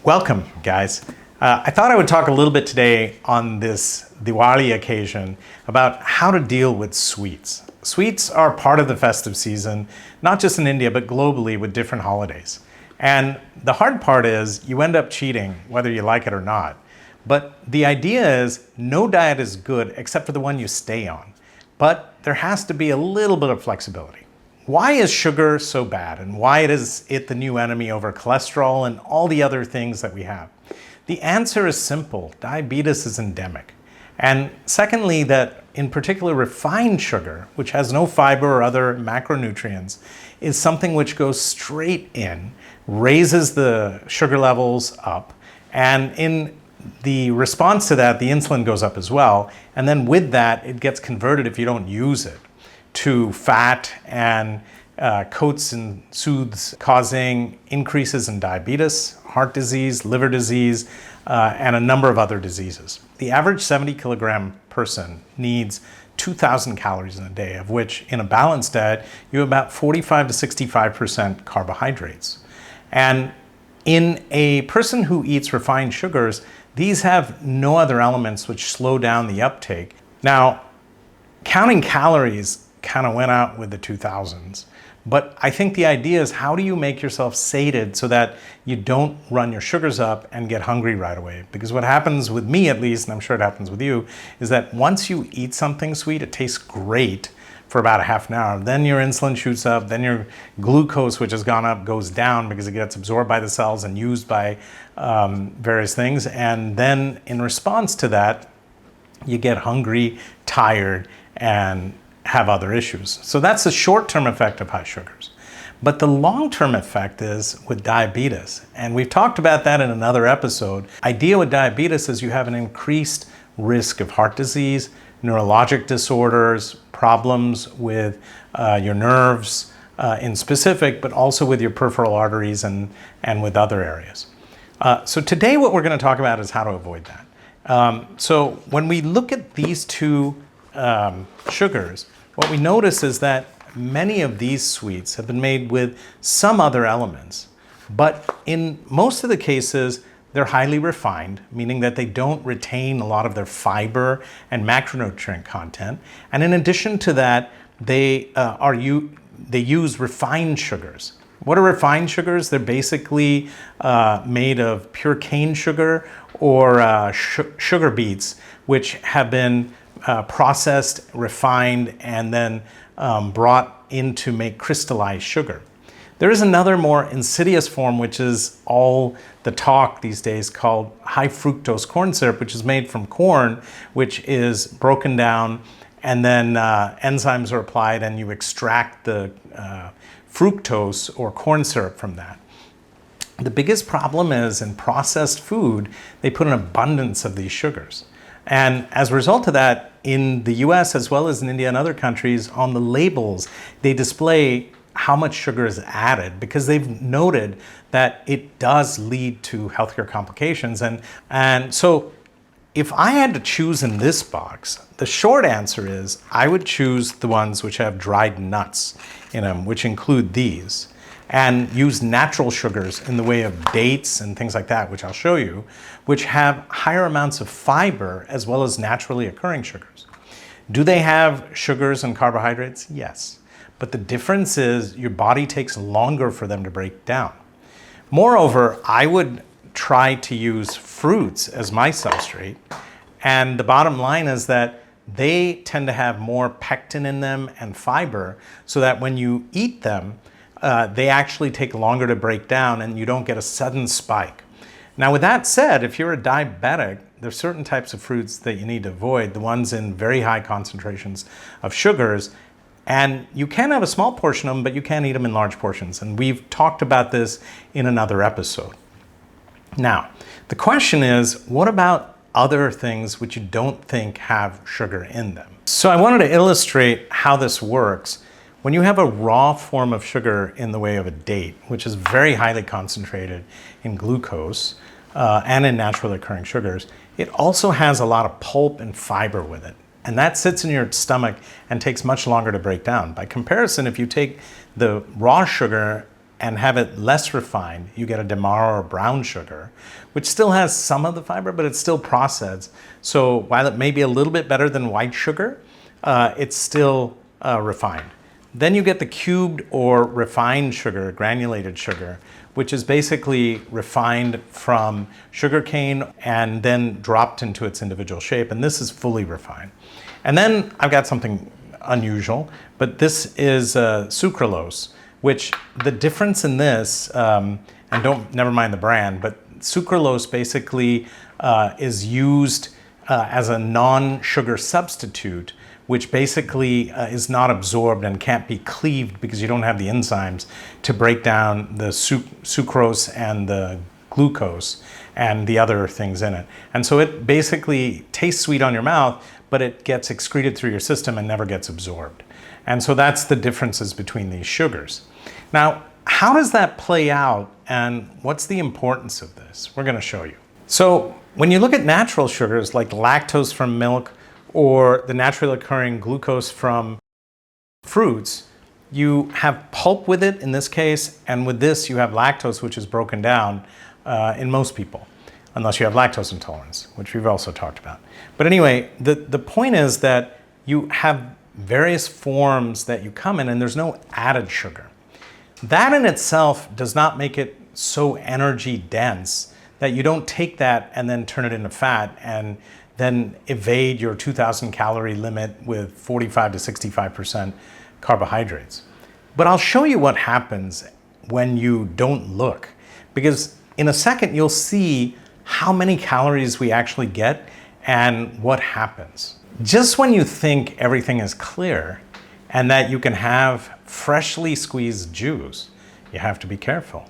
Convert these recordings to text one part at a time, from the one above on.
Welcome, guys. I thought I would talk a little bit today on this Diwali occasion about how to deal with sweets. Sweets are part of the festive season, not just in India, but globally with different holidays. And the hard part is you end up cheating, whether you like it or not. But the idea is no diet is good except for the one you stay on. But there has to be a little bit of flexibility. Why is sugar so bad, and why is it the new enemy over cholesterol and all the other things that we have? The answer is simple. Diabetes is endemic. And secondly, that in particular refined sugar, which has no fiber or other macronutrients, is something which goes straight in, raises the sugar levels up, and in the response to that, the insulin goes up as well. And then with that, it gets converted, if you don't use it, to fat and coats and soothes, causing increases in diabetes, heart disease, liver disease, and a number of other diseases. The average 70 kilogram person needs 2,000 calories in a day, of which in a balanced diet, you have about 45 to 65% carbohydrates. And in a person who eats refined sugars, these have no other elements which slow down the uptake. Now, counting calories kind of went out with the 2000s. But I think the idea is, how do you make yourself sated so that you don't run your sugars up and get hungry right away? Because what happens with me, at least, and I'm sure it happens with you, is that once you eat something sweet, it tastes great for about a half an hour. Then your insulin shoots up, then your glucose, which has gone up, goes down because it gets absorbed by the cells and used by various things. And then in response to that, you get hungry, tired, and have other issues. So that's the short-term effect of high sugars. But the long-term effect is with diabetes. And we've talked about that in another episode. Idea with diabetes is you have an increased risk of heart disease, neurologic disorders, problems with your nerves in specific, but also with your peripheral arteries and with other areas. So today what we're going to talk about is how to avoid that. So when we look at these two sugars, what we notice is that many of these sweets have been made with some other elements, but in most of the cases, they're highly refined, meaning that they don't retain a lot of their fiber and macronutrient content. And in addition to that, they use refined sugars. What are refined sugars? They're basically made of pure cane sugar or sugar beets, which have been processed, refined, and then brought in to make crystallized sugar. There is another more insidious form, which is all the talk these days, called high fructose corn syrup, which is made from corn, which is broken down, and then enzymes are applied, and you extract the fructose or corn syrup from that. The biggest problem is in processed food, they put an abundance of these sugars. And as a result of that, in the US as well as in India and other countries, on the labels, they display how much sugar is added because they've noted that it does lead to healthcare complications. And so if I had to choose in this box, the short answer is I would choose the ones which have dried nuts in them, which include these, and use natural sugars in the way of dates and things like that, which I'll show you, which have higher amounts of fiber as well as naturally occurring sugars. Do they have sugars and carbohydrates? Yes. But the difference is your body takes longer for them to break down. Moreover, I would try to use fruits as my substrate. And the bottom line is that they tend to have more pectin in them and fiber, so that when you eat them, they actually take longer to break down and you don't get a sudden spike. Now, with that said, if you're a diabetic, there's certain types of fruits that you need to avoid, the ones in very high concentrations of sugars. And you can have a small portion of them, but you can't eat them in large portions. And we've talked about this in another episode. Now, the question is, what about other things which you don't think have sugar in them? So I wanted to illustrate how this works. When you have a raw form of sugar in the way of a date, which is very highly concentrated in glucose and in naturally occurring sugars, it also has a lot of pulp and fiber with it. And that sits in your stomach and takes much longer to break down. By comparison, if you take the raw sugar and have it less refined, you get a Demerara or brown sugar, which still has some of the fiber, but it's still processed. So while it may be a little bit better than white sugar, it's still refined. Then you get the cubed or refined sugar, granulated sugar, which is basically refined from sugarcane and then dropped into its individual shape. And this is fully refined. And then I've got something unusual, but this is sucralose, which the difference in this, and never mind the brand, but sucralose basically is used as a non-sugar substitute, which basically is not absorbed and can't be cleaved because you don't have the enzymes to break down the sucrose and the glucose and the other things in it. And so it basically tastes sweet on your mouth, but it gets excreted through your system and never gets absorbed. And so that's the differences between these sugars. Now, how does that play out and what's the importance of this? We're going to show you. So when you look at natural sugars like lactose from milk or the naturally occurring glucose from fruits, you have pulp with it in this case, and with this you have lactose, which is broken down in most people, unless you have lactose intolerance, which we've also talked about. But anyway, the point is that you have various forms that you come in and there's no added sugar. That in itself does not make it so energy dense that you don't take that and then turn it into fat and then evade your 2,000 calorie limit with 45 to 65% carbohydrates. But I'll show you what happens when you don't look, because in a second you'll see how many calories we actually get and what happens. Just when you think everything is clear and that you can have freshly squeezed juice, you have to be careful.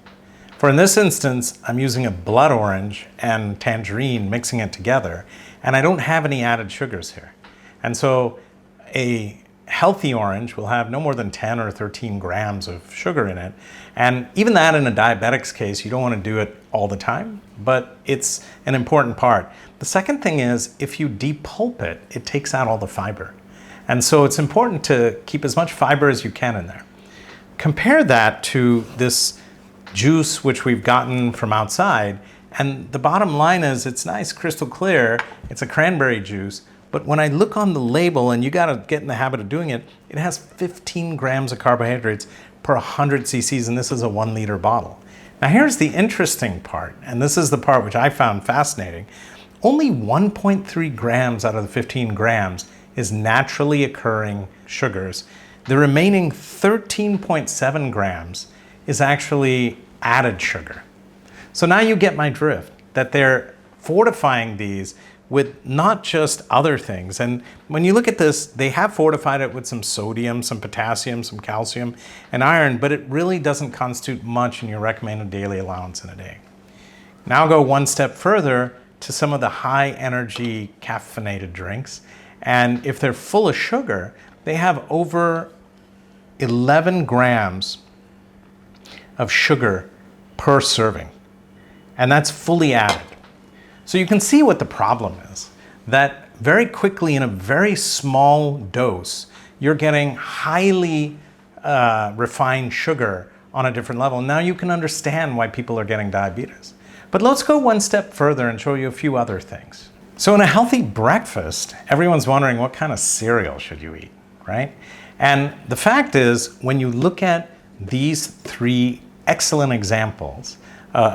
For in this instance, I'm using a blood orange and tangerine, mixing it together, and I don't have any added sugars here. And so a healthy orange will have no more than 10 or 13 grams of sugar in it. And even that in a diabetic's case, you don't want to do it all the time, but it's an important part. The second thing is, if you depulp it, it takes out all the fiber. And so it's important to keep as much fiber as you can in there. Compare that to this juice which we've gotten from outside, and the bottom line is it's nice, crystal clear, it's a cranberry juice, but when I look on the label, and you gotta get in the habit of doing it, it has 15 grams of carbohydrates per 100 cc's, and this is a 1 liter bottle. Now here's the interesting part, and this is the part which I found fascinating. Only 1.3 grams out of the 15 grams is naturally occurring sugars. The remaining 13.7 grams is actually added sugar. So now you get my drift, that they're fortifying these with not just other things. And when you look at this, they have fortified it with some sodium, some potassium, some calcium, and iron, but it really doesn't constitute much in your recommended daily allowance in a day. Now I'll go one step further to some of the high energy caffeinated drinks. And if they're full of sugar, they have over 11 grams of sugar per serving. And that's fully added. So you can see what the problem is, that very quickly in a very small dose, you're getting highly refined sugar on a different level. Now you can understand why people are getting diabetes. But let's go one step further and show you a few other things. So in a healthy breakfast, everyone's wondering what kind of cereal should you eat, right? And the fact is, when you look at these three excellent examples,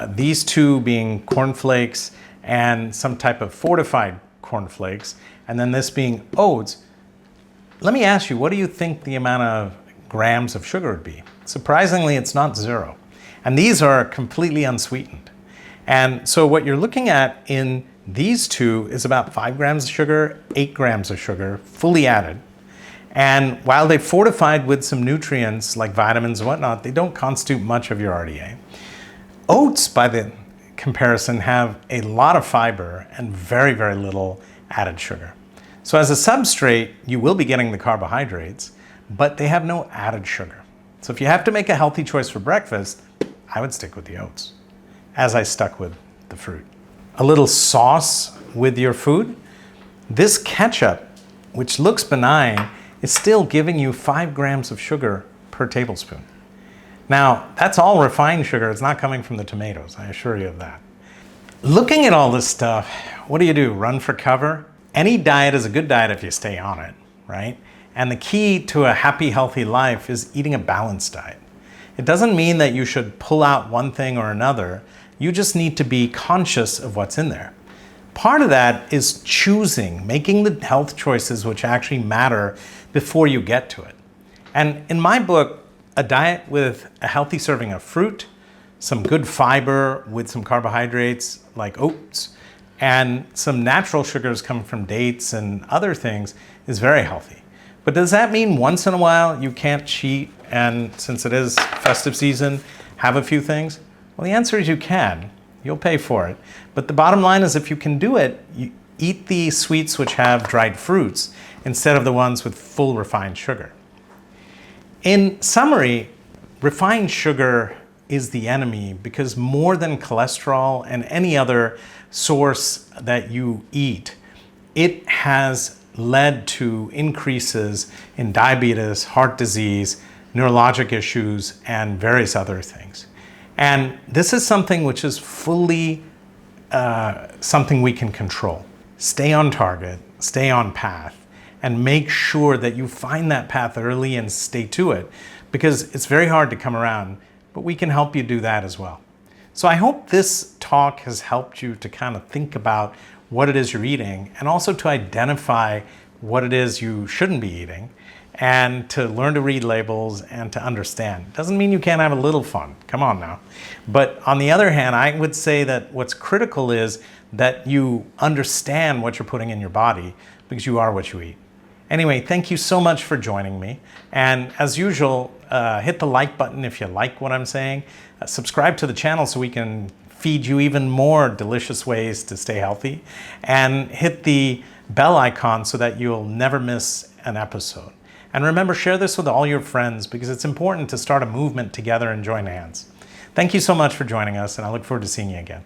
these two being cornflakes and some type of fortified cornflakes, and then this being oats, let me ask you, what do you think the amount of grams of sugar would be? Surprisingly, it's not 0. And these are completely unsweetened. And so what you're looking at in these two is about 5 grams of sugar, 8 grams of sugar, fully added. And while they fortified with some nutrients like vitamins and whatnot, they don't constitute much of your RDA. Oats, by the comparison, have a lot of fiber and very, very little added sugar. So as a substrate, you will be getting the carbohydrates, but they have no added sugar. So if you have to make a healthy choice for breakfast, I would stick with the oats, as I stuck with the fruit. A little sauce with your food. This ketchup, which looks benign, is still giving you 5 grams of sugar per tablespoon. Now, that's all refined sugar. It's not coming from the tomatoes, I assure you of that. Looking at all this stuff, what do? Run for cover? Any diet is a good diet if you stay on it, right? And the key to a happy, healthy life is eating a balanced diet. It doesn't mean that you should pull out one thing or another. You just need to be conscious of what's in there. Part of that is choosing, making the health choices which actually matter before you get to it. And in my book, a diet with a healthy serving of fruit, some good fiber with some carbohydrates like oats, and some natural sugars coming from dates and other things is very healthy. But does that mean once in a while you can't cheat and, since it is festive season, have a few things? Well, the answer is you can. You'll pay for it. But the bottom line is if you can do it, you eat the sweets which have dried fruits instead of the ones with full refined sugar. In summary, refined sugar is the enemy because more than cholesterol and any other source that you eat, it has led to increases in diabetes, heart disease, neurologic issues, and various other things. And this is something which is fully something we can control. Stay on target, stay on path, and make sure that you find that path early and stay to it, because it's very hard to come around, but we can help you do that as well. So I hope this talk has helped you to kind of think about what it is you're eating and also to identify what it is you shouldn't be eating and to learn to read labels and to understand. Doesn't mean you can't have a little fun. Come on now. But on the other hand, I would say that what's critical is that you understand what you're putting in your body because you are what you eat. Anyway, thank you so much for joining me. And as usual, hit the like button if you like what I'm saying. Subscribe to the channel so we can feed you even more delicious ways to stay healthy. And hit the bell icon so that you'll never miss an episode. And remember, share this with all your friends because it's important to start a movement together and join hands. Thank you so much for joining us, and I look forward to seeing you again.